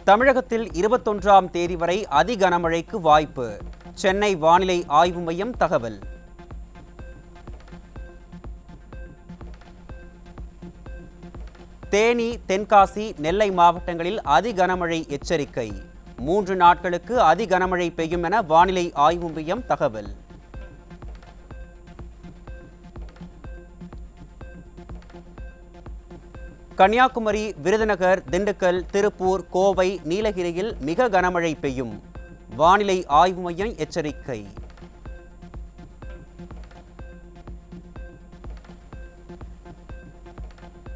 தமிழகத்தில் 21ஆம் தேதி வரை அதி கனமழைக்கு வாய்ப்பு. சென்னை வானிலை ஆய்வு மையம் தகவல். தேனி, தென்காசி, நெல்லை மாவட்டங்களில் அதி கனமழை எச்சரிக்கை. 3 நாட்களுக்கு அதி கனமழை பெய்யும் என வானிலை ஆய்வு மையம் தகவல். கன்னியாகுமரி, விருதுநகர், திண்டுக்கல், திருப்பூர், கோவை, நீலகிரியில் மிக கனமழை பெய்யும். வானிலை ஆய்வு மையம் எச்சரிக்கை.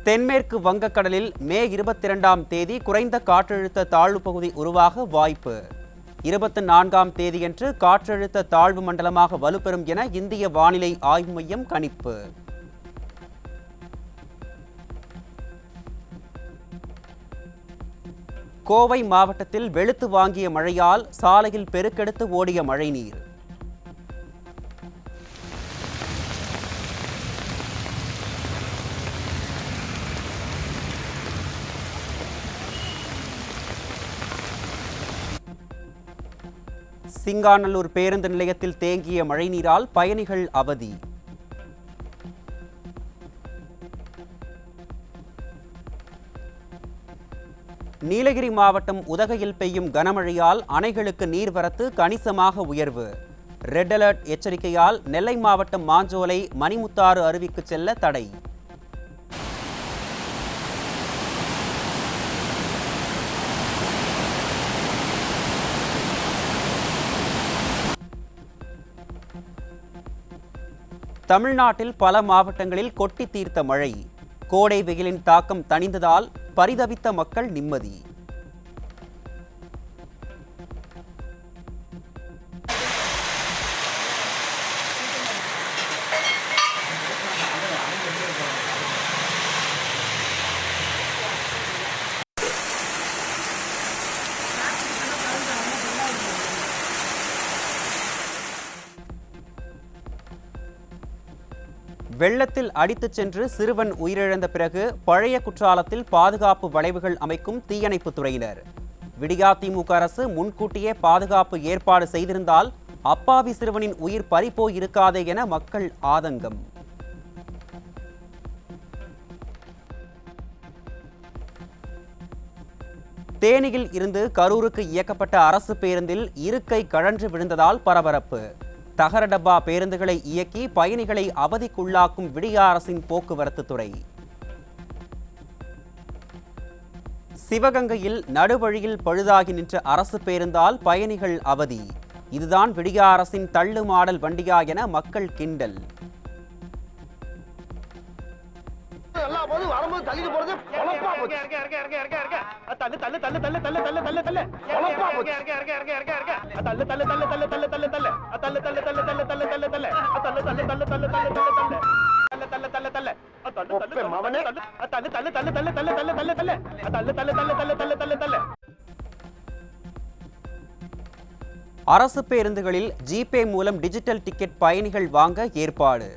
தென்மேற்கு வங்கக்கடலில் மே 22ஆம் தேதி குறைந்த காற்றழுத்த தாழ்வு பகுதி உருவாக வாய்ப்பு. 24ஆம் தேதியன்று காற்றழுத்த தாழ்வு மண்டலமாக வலுப்பெறும் என இந்திய வானிலை ஆய்வு மையம் கணிப்பு. கோவை மாவட்டத்தில் வெளுத்து வாங்கிய மழையால் சாலையில் பெருக்கெடுத்து ஓடிய மழைநீர். சிங்காநல்லூர் பேருந்து நிலையத்தில் தேங்கிய மழைநீரால் பயணிகள் அவதி. நீலகிரி மாவட்டம் உதகையில் பெய்யும் கனமழையால் அணைகளுக்கு நீர்வரத்து கணிசமாக உயர்வு. ரெட் அலர்ட் எச்சரிக்கையால் நெல்லை மாவட்டம் மாஞ்சோலை, மணிமுத்தாறு அருவிக்கு செல்ல தடை. தமிழ்நாட்டில் பல மாவட்டங்களில் கொட்டி தீர்த்த மழை. கோடை வெயிலின் தாக்கம் தணிந்ததால் பரிதவித்த மக்கள் நிம்மதி. வெள்ளத்தில் அடித்துச் சென்று சிறுவன் உயிரிழந்த பிறகு பழைய குற்றாலத்தில் பாதுகாப்பு வளைவுகள் அமைக்கும் தீயணைப்புத் துறையினர். விடியா திமுக அரசு முன்கூட்டியே பாதுகாப்பு ஏற்பாடு செய்திருந்தால் அப்பாவி சிறுவனின் உயிர் பறிபோய் இருக்காதே என மக்கள் ஆதங்கம். தேனியில் இருந்து கரூருக்கு இயக்கப்பட்ட அரசு பேருந்தில் இருக்கை கழன்று விழுந்ததால் பரபரப்பு. தகர டப்பா பேருந்துகளை இயக்கி பயணிகளை அவதிக்குள்ளாக்கும் விடியா அரசின் போக்குவரத்து துறை. சிவகங்கையில் நடுவழியில் பழுதாகி நின்ற அரசு பேருந்தால் பயணிகள் அவதி. இதுதான் விடியா அரசின் தள்ளு மாடல் வண்டியா என மக்கள் கிண்டல். அரசு பேருந்துகளில் ஜிபே மூலம் டிஜிட்டல் டிக்கெட் பயணிகள் வாங்க ஏற்பாடு.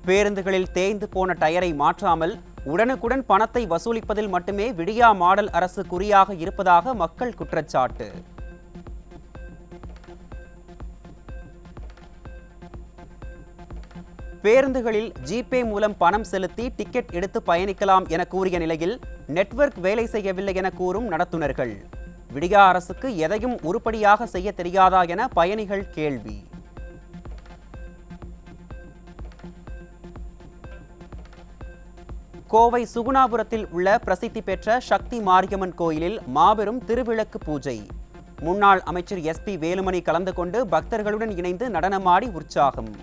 பேருந்துகளில் தேய்ந்து போன டயரை மாற்றாமல் உடனுக்குடன் பணத்தை வசூலிப்பதில் மட்டுமே விடியா மாடல் அரசு குறியாக இருப்பதாக மக்கள் குற்றச்சாட்டு. பேருந்துகளில் ஜிபே மூலம் பணம் செலுத்தி டிக்கெட் எடுத்து பயணிக்கலாம் என கூறிய நிலையில் நெட்வொர்க் வேலை செய்யவில்லை என கூறும் நடத்துனர்கள். விடியா அரசுக்கு எதையும் உருப்படியாக செய்ய தெரியாதா என பயணிகள் கேள்வி. கோவை சுகுணாபுரத்தில் உள்ள பிரசித்தி பெற்ற சக்தி மாரியம்மன் கோயிலில் மாபெரும் திருவிளக்கு பூஜை. முன்னாள் அமைச்சர் SP வேலுமணி கலந்து கொண்டு பக்தர்களுடன் இணைந்து நடனமாடி உற்சாகம்.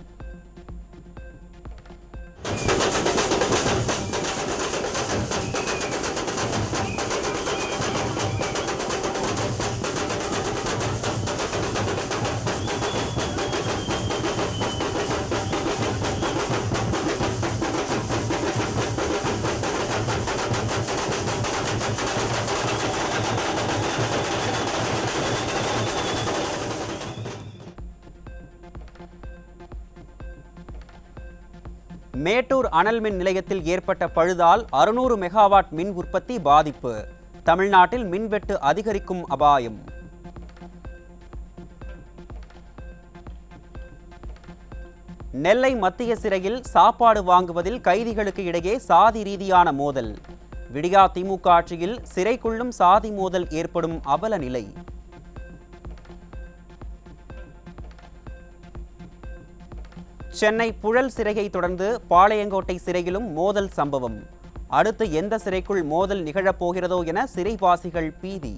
மேட்டூர் அனல் மின் நிலையத்தில் ஏற்பட்ட பழுதால் 600 மெகாவாட் மின் உற்பத்தி பாதிப்பு. தமிழ்நாட்டில் மின்வெட்டு அதிகரிக்கும் அபாயம். நெல்லை மத்திய சிறையில் சாப்பாடு வாங்குவதில் கைதிகளுக்கு இடையே சாதி ரீதியான மோதல். விடியா திமுக ஆட்சியில் சிறைக்குள்ளும் சாதி மோதல் ஏற்படும் அவல நிலை. சென்னை புழல் சிறையை தொடர்ந்து பாளையங்கோட்டை சிறையிலும் மோதல் சம்பவம். அடுத்து எந்த சிறைக்குள் மோதல் நிகழப்போகிறதோ என சிறைவாசிகள் பீதி.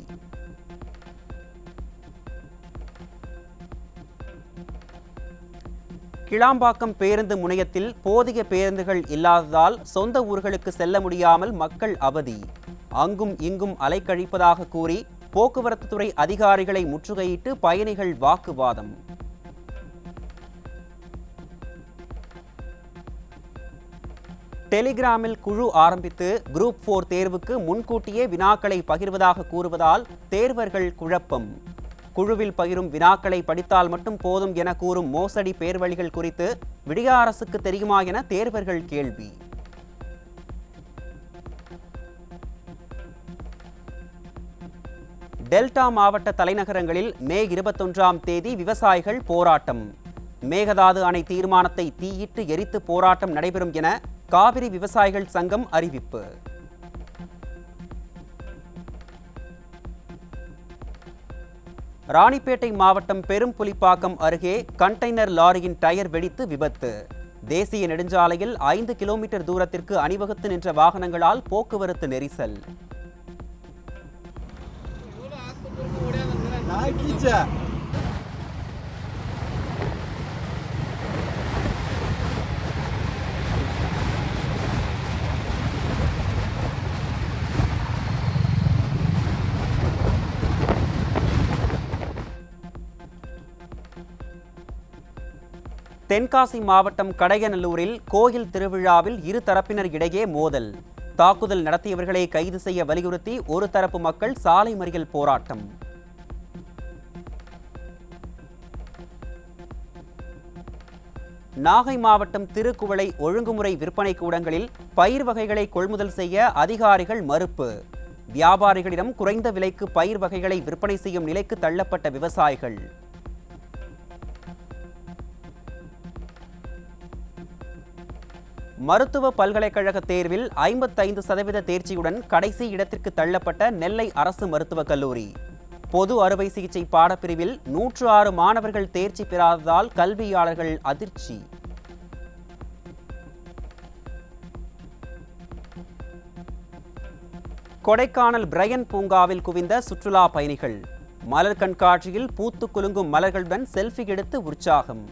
கிளாம்பாக்கம் பேருந்து முனையத்தில் போதிய பேருந்துகள் இல்லாததால் சொந்த ஊர்களுக்கு செல்ல முடியாமல் மக்கள் அவதி. அங்கும் இங்கும் அலைக்கழிப்பதாக கூறி போக்குவரத்து துறை அதிகாரிகளை முற்றுகையிட்டு பயணிகள் வாக்குவாதம். டெலிகிராமில் குழு ஆரம்பித்து குரூப் 4 தேர்வுக்கு முன்கூட்டியே வினாக்களை பகிர்வதாக கூறுவதால் தேர்வர்கள் குழப்பம். குழுவில் பகிரும் வினாக்களை படித்தால் மட்டும் போதும் என கூறும் மோசடி பேர்வழிகள் குறித்து விடியா அரசுக்கு தெரியுமா என தேர்வர்கள் கேள்வி. டெல்டா மாவட்ட தலைநகரங்களில் மே 21ஆம் தேதி விவசாயிகள் போராட்டம். மேகதாது அணை தீர்மானத்தை தீயிட்டு எரித்து போராட்டம் நடைபெறும் என காவிரி விவசாயிகள் சங்கம் அறிவிப்பு. ராணிப்பேட்டை மாவட்டம் பெரும்புலிப்பாக்கம் அருகே கண்டெய்னர் லாரியின் டயர் வெடித்து விபத்து. தேசிய நெடுஞ்சாலையில் 5 கிலோமீட்டர் தூரத்திற்கு அணிவகுத்து நின்ற வாகனங்களால் போக்குவரத்து நெரிசல். தென்காசி மாவட்டம் கடையநல்லூரில் கோயில் திருவிழாவில் இரு தரப்பினர் இடையே மோதல். தாக்குதல் நடத்தியவர்களை கைது செய்ய வலியுறுத்தி ஒரு தரப்பு மக்கள் சாலை மறியல் போராட்டம். நாகை மாவட்டம் திருக்குவளை ஒழுங்குமுறை விற்பனை கூடங்களில் பயிர் வகைகளை கொள்முதல் செய்ய அதிகாரிகள் மறுப்பு. வியாபாரிகளிடம் குறைந்த விலைக்கு பயிர் வகைகளை விற்பனை செய்யும் நிலைக்கு தள்ளப்பட்ட விவசாயிகள். மருத்துவ பல்கலைக்கழக தேர்வில் 55% தேர்ச்சியுடன் கடைசி இடத்திற்கு தள்ளப்பட்ட நெல்லை அரசு மருத்துவக் கல்லூரி. பொது அறுவை சிகிச்சை பாடப்பிரிவில் 106 மாணவர்கள் தேர்ச்சி பெறாததால் கல்வியாளர்கள் அதிர்ச்சி. கொடைக்கானல் பிரையன் பூங்காவில் குவிந்த சுற்றுலா பயணிகள். மலர் கண்காட்சியில் பூத்து குலுங்கும் மலர்களுடன் செல்ஃபி எடுத்து உற்சாகம்.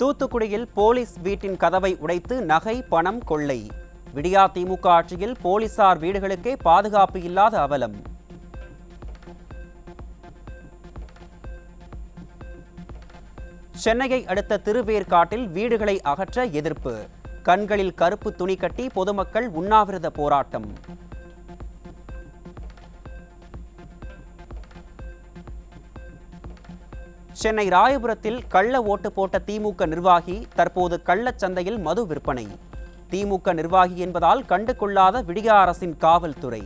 தூத்துக்குடியில் போலீஸ் வீட்டின் கதவை உடைத்து நகை பணம் கொள்ளை. விடியா திமுக ஆட்சியில் போலீசார் வீடுகளுக்கே பாதுகாப்பு இல்லாத அவலம். சென்னையை அடுத்த திருவேற்காட்டில் வீடுகளை அகற்ற எதிர்ப்பு. கண்களில் கருப்பு துணி கட்டி பொதுமக்கள் உண்ணாவிரத போராட்டம். சென்னை ராயபுரத்தில் கள்ள ஓட்டு போட்ட திமுக நிர்வாகி தற்போது கள்ளச்சந்தையில் மது விற்பனை. திமுக நிர்வாகி என்பதால் கண்டு கொள்ளாத விடியா அரசின் காவல்துறை.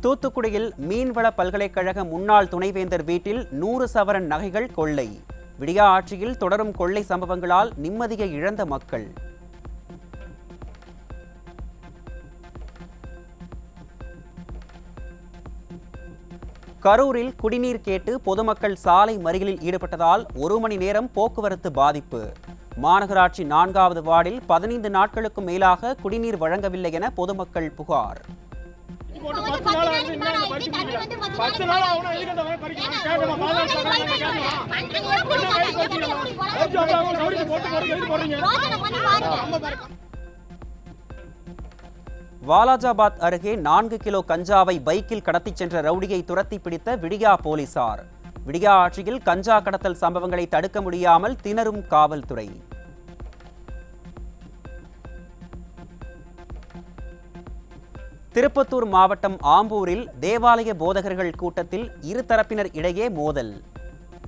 தூத்துக்குடியில் மீன்வள பல்கலைக்கழக முன்னாள் துணைவேந்தர் வீட்டில் 100 சவரன் நகைகள் கொள்ளை. விடியா ஆட்சியில் தொடரும் கொள்ளை சம்பவங்களால் நிம்மதியை இழந்த மக்கள். கரூரில் குடிநீர் கேட்டு பொதுமக்கள் சாலை மறியலில் ஈடுபட்டதால் 1 மணி நேரம் போக்குவரத்து பாதிப்பு. மாநகராட்சி 4வது வார்டில் 15 நாட்களுக்கும் மேலாக குடிநீர் வழங்கவில்லை என பொதுமக்கள் புகார். வாலாஜாபாத் அருகே 4 கிலோ கஞ்சாவை பைக்கில் கடத்திச் சென்ற ரவுடியை துரத்தி பிடித்த விடியா போலீசார். விடியா ஆட்சியில் கஞ்சா கடத்தல் சம்பவங்களை தடுக்க முடியாமல் திணறும் காவல்துறை. திருப்பத்தூர் மாவட்டம் ஆம்பூரில் தேவாலய போதகர்கள் கூட்டத்தில் இருதரப்பினர் இடையே மோதல்.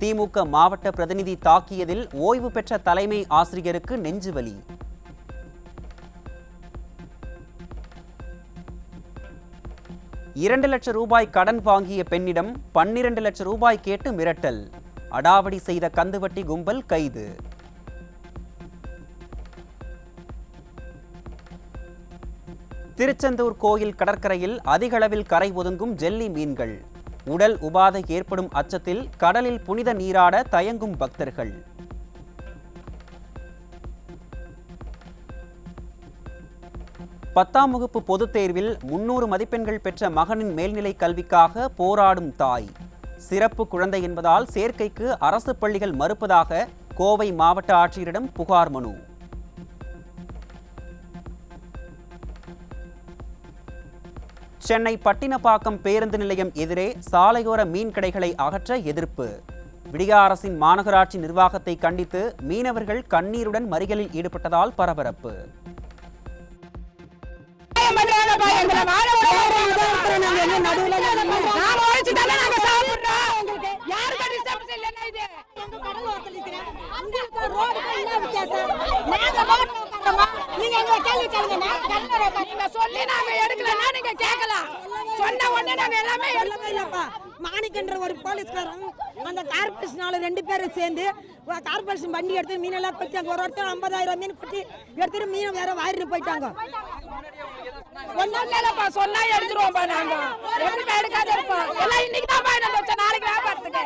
திமுக மாவட்ட பிரதிநிதி தாக்கியதில் ஓய்வு பெற்ற தலைமை ஆசிரியருக்கு நெஞ்சுவலி. ₹2,00,000 கடன் வாங்கிய பெண்ணிடம் 12 லட்சம் ரூபாய் கேட்டு மிரட்டல். அடாவடி செய்த கந்துவட்டி கும்பல் கைது. திருச்செந்தூர் கோயில் கடற்கரையில் அதிக அளவில் கரை ஒதுங்கும் ஜெல்லி மீன்கள். உடல் உபாதை ஏற்படும் அச்சத்தில் கடலில் புனித நீராட தயங்கும் பக்தர்கள். பத்தாம் வகுப்பு பொதுத் தேர்வில் 300 மதிப்பெண்கள் பெற்ற மகனின் மேல்நிலை கல்விக்காக போராடும் தாய். சிறப்பு குழந்தை என்பதால் சேர்க்கைக்கு அரசு பள்ளிகள் மறுப்பதாக கோவை மாவட்ட ஆட்சியரிடம் புகார் மனு. சென்னை பட்டினப்பாக்கம் பேருந்து நிலையம் எதிரே சாலையோர மீன் கடைகளை அகற்ற எதிர்ப்பு. விடியா அரசின் மாநகராட்சி நிர்வாகத்தை கண்டித்து மீனவர்கள் கண்ணீருடன் மறியலில் ஈடுபட்டதால் பரபரப்பு. மாணிக்கன்ற ஒரு போலீஸ்காரன் அந்த கார்பரேஷனால 2 பேரும் சேர்ந்து கார்பரேஷன் வண்டி எடுத்து மீனெல்லாம் கொத்தி அங்க ஒரு ஒருத்தர் 50,000 மீன் கொட்டி எடுத்துட்டு மீன் வேற வாரிட்டு போயிட்டாங்க. சொன்னா எடுத்துருவோம் நாங்க எடுக்காத இருப்போம் எல்லாம் இன்னைக்கு தான் நாளைக்கு வியாபாரத்துக்கு.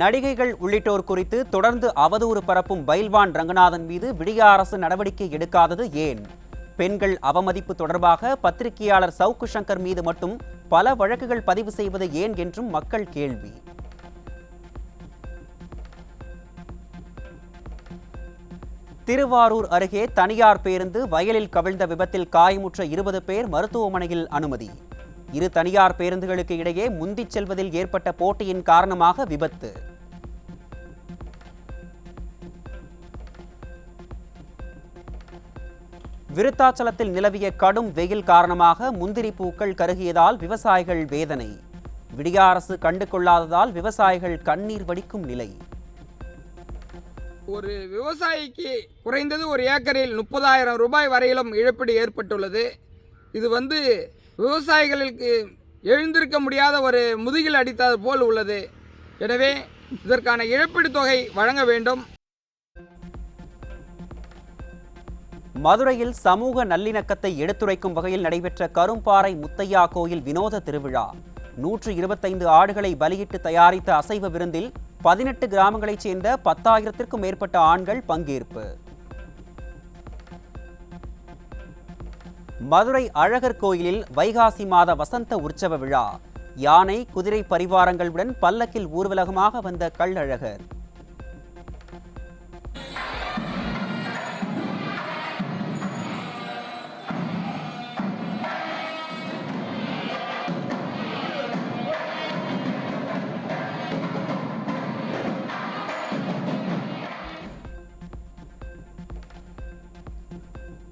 நடிகைகள் உள்ளிட்டோர் குறித்து தொடர்ந்து அவதூறு பரப்பும் பைல்வான் ரங்கநாதன் மீது விடியா அரசு நடவடிக்கை எடுக்காதது ஏன்? பெண்கள் அவமதிப்பு தொடர்பாக பத்திரிகையாளர் சவுக்கு சங்கர் மீது மட்டும் பல வழக்குகள் பதிவு செய்வது ஏன் என்றும் மக்கள் கேள்வி. திருவாரூர் அருகே தனியார் பேருந்து வயலில் கவிழ்ந்த விபத்தில் காயமுற்ற 20 பேர் மருத்துவமனையில் அனுமதி. இரு தனியார் பேருந்துகளுக்கு இடையே முந்திச் செல்வதில் ஏற்பட்ட போட்டியின் காரணமாக விபத்து. விருத்தாச்சலத்தில் நிலவிய கடும் வெயில் காரணமாக முந்திரி பூக்கள் கருகியதால் விவசாயிகள் வேதனை. விடியா அரசு கண்டு கொள்ளாததால் விவசாயிகள் கண்ணீர் வடிக்கும் நிலை. ஒரு விவசாயிக்கு குறைந்தது ஒரு ஏக்கரில் 30,000 ரூபாய் வரையிலும் இழப்பீடு ஏற்பட்டுள்ளது. இது விவசாயிகளுக்கு எழுந்திருக்க முடியாத ஒரு முதுகில் அடித்தது போல் உள்ளது. எனவே இதற்கான இழப்பீடு தொகை வழங்க வேண்டும். மதுரையில் சமூக நல்லிணக்கத்தை எடுத்துரைக்கும் வகையில் நடைபெற்ற கரும்பாறை முத்தையா கோயில் வினோத திருவிழா. 125 ஆடுகளை பலியிட்டு தயாரித்த அசைவ விருந்தில் 18 கிராமங்களைச் சேர்ந்த 10,000க்கும் மேற்பட்ட ஆண்கள் பங்கேற்பு. மதுரை அழகர் கோயிலில் வைகாசி மாத வசந்த உற்சவ விழா. யானை குதிரை பரிவாரங்களுடன் பல்லக்கில் ஊர்வலகமாக வந்த கள்ளழகர்.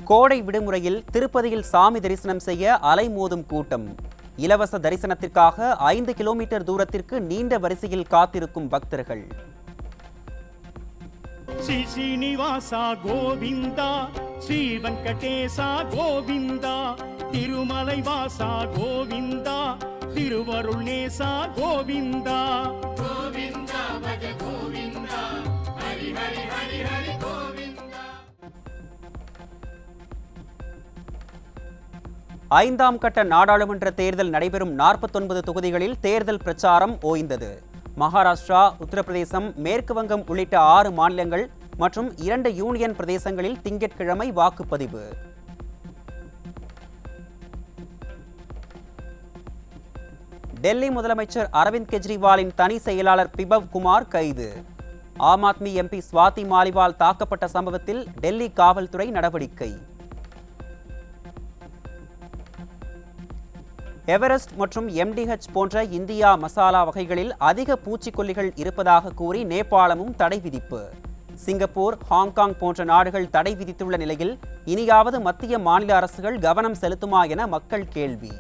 கோடை விடுமுறையில் திருப்பதியில் சாமி தரிசனம் செய்ய அலைமோதும் கூட்டம். இலவச தரிசனத்திற்காக 5 கிலோமீட்டர் தூரத்திற்கு நீண்ட வரிசையில் காத்திருக்கும் பக்தர்கள். ஸ்ரீ ஸ்ரீனிவாசா கோவிந்தா, ஸ்ரீ வெங்கடேசா கோவிந்தா, திருமலை வாசா கோவிந்தா, திருவருள் நேசா கோவிந்தா. கோவிந்தா பஜ கோவிந்தா, ஹரி ஹரி ஹரி ஹரி கோவிந்தா. 5ஆம் கட்ட நாடாளுமன்ற தேர்தல் நடைபெறும் 49 தொகுதிகளில் தேர்தல் பிரச்சாரம் ஓய்ந்தது. மகாராஷ்டிரா, உத்தரப்பிரதேசம், மேற்கு வங்கம் உள்ளிட்ட 6 மாநிலங்கள் மற்றும் 2 யூனியன் பிரதேசங்களில் திங்கட்கிழமை வாக்குப்பதிவு. டெல்லி முதலமைச்சர் அரவிந்த் கெஜ்ரிவாலின் தனி செயலாளர் பிபவ் குமார் கைது. ஆம் ஆத்மி எம்பி ஸ்வாதி மாலிவால் தாக்கப்பட்ட சம்பவத்தில் டெல்லி காவல்துறை நடவடிக்கை. எவரெஸ்ட் மற்றும் MDH போன்ற இந்தியா மசாலா வகைகளில் அதிக பூச்சிக்கொல்லிகள் இருப்பதாக கூறி நேபாளமும் தடை விதிப்பு. சிங்கப்பூர், ஹாங்காங் போன்ற நாடுகள் தடை விதித்துள்ள நிலையில் இனியாவது மத்திய மாநில அரசுகள் கவனம் செலுத்துமா என மக்கள் கேள்வி.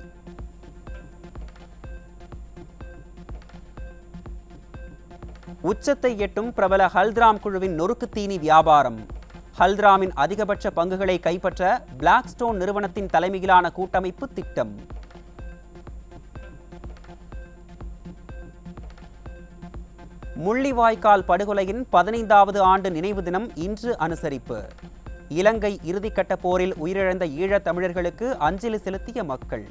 உச்சத்தை எட்டும் பிரபல ஹல்திராம் குழுவின் நொறுக்கு தீனி வியாபாரம். ஹல்திராமின் அதிகபட்ச பங்குகளை கைப்பற்ற பிளாக்ஸ்டோன் நிறுவனத்தின் தலைமையிலான கூட்டமைப்பு திட்டம். முள்ளிவாய்க்கால் படுகொலையின் 15வது ஆண்டு நினைவு தினம் இன்று அனுசரிப்பு. இலங்கை இறுதிக்கட்ட போரில் உயிரிழந்த ஈழத் தமிழர்களுக்கு அஞ்சலி செலுத்திய மக்கள்.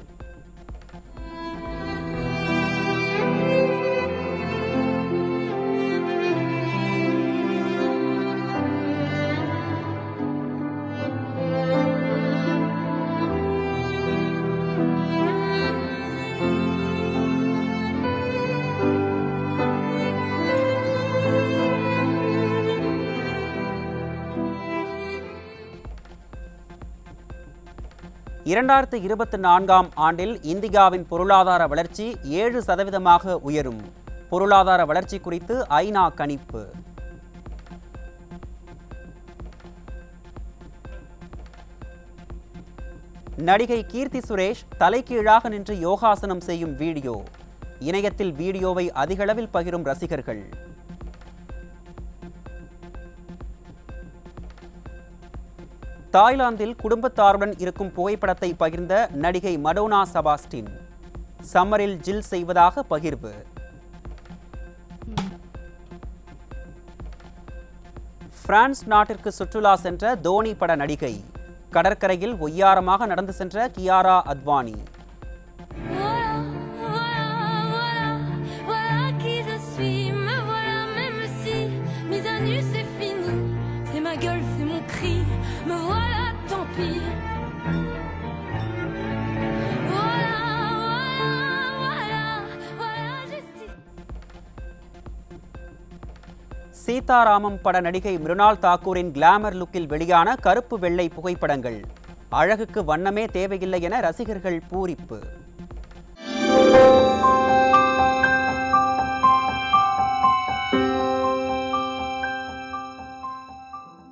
இரண்டாயிரத்து 24ஆம் ஆண்டில் இந்தியாவின் பொருளாதார வளர்ச்சி 7% உயரும். பொருளாதார வளர்ச்சி குறித்து ஐநா கணிப்பு. நடிகை கீர்த்தி சுரேஷ் தலைகீழாக நின்று யோகாசனம் செய்யும் வீடியோ. இணையத்தில் வீடியோவை அதிகளவில் பகிரும் ரசிகர்கள். தாய்லாந்தில் குடும்பத்தாருடன் இருக்கும் புகைப்படத்தை பகிர்ந்த நடிகை மடோனா செபாஸ்டின். சம்மரில் ஜில் செய்வதாக பகிர்வு. பிரான்ஸ் நாட்டிற்கு சுற்றுலா சென்ற தோனி பட நடிகை. கடற்கரையில் ஒய்யாரமாக நடந்து சென்ற கியாரா அத்வானி. சீதாராமம் பட நடிகை மிருணால் தாக்கூரின் கிளாமர் லுக்கில் வெளியான கருப்பு வெள்ளை புகைப்படங்கள். அழகுக்கு வண்ணமே தேவையில்லை என ரசிகர்கள் பூரிப்பு.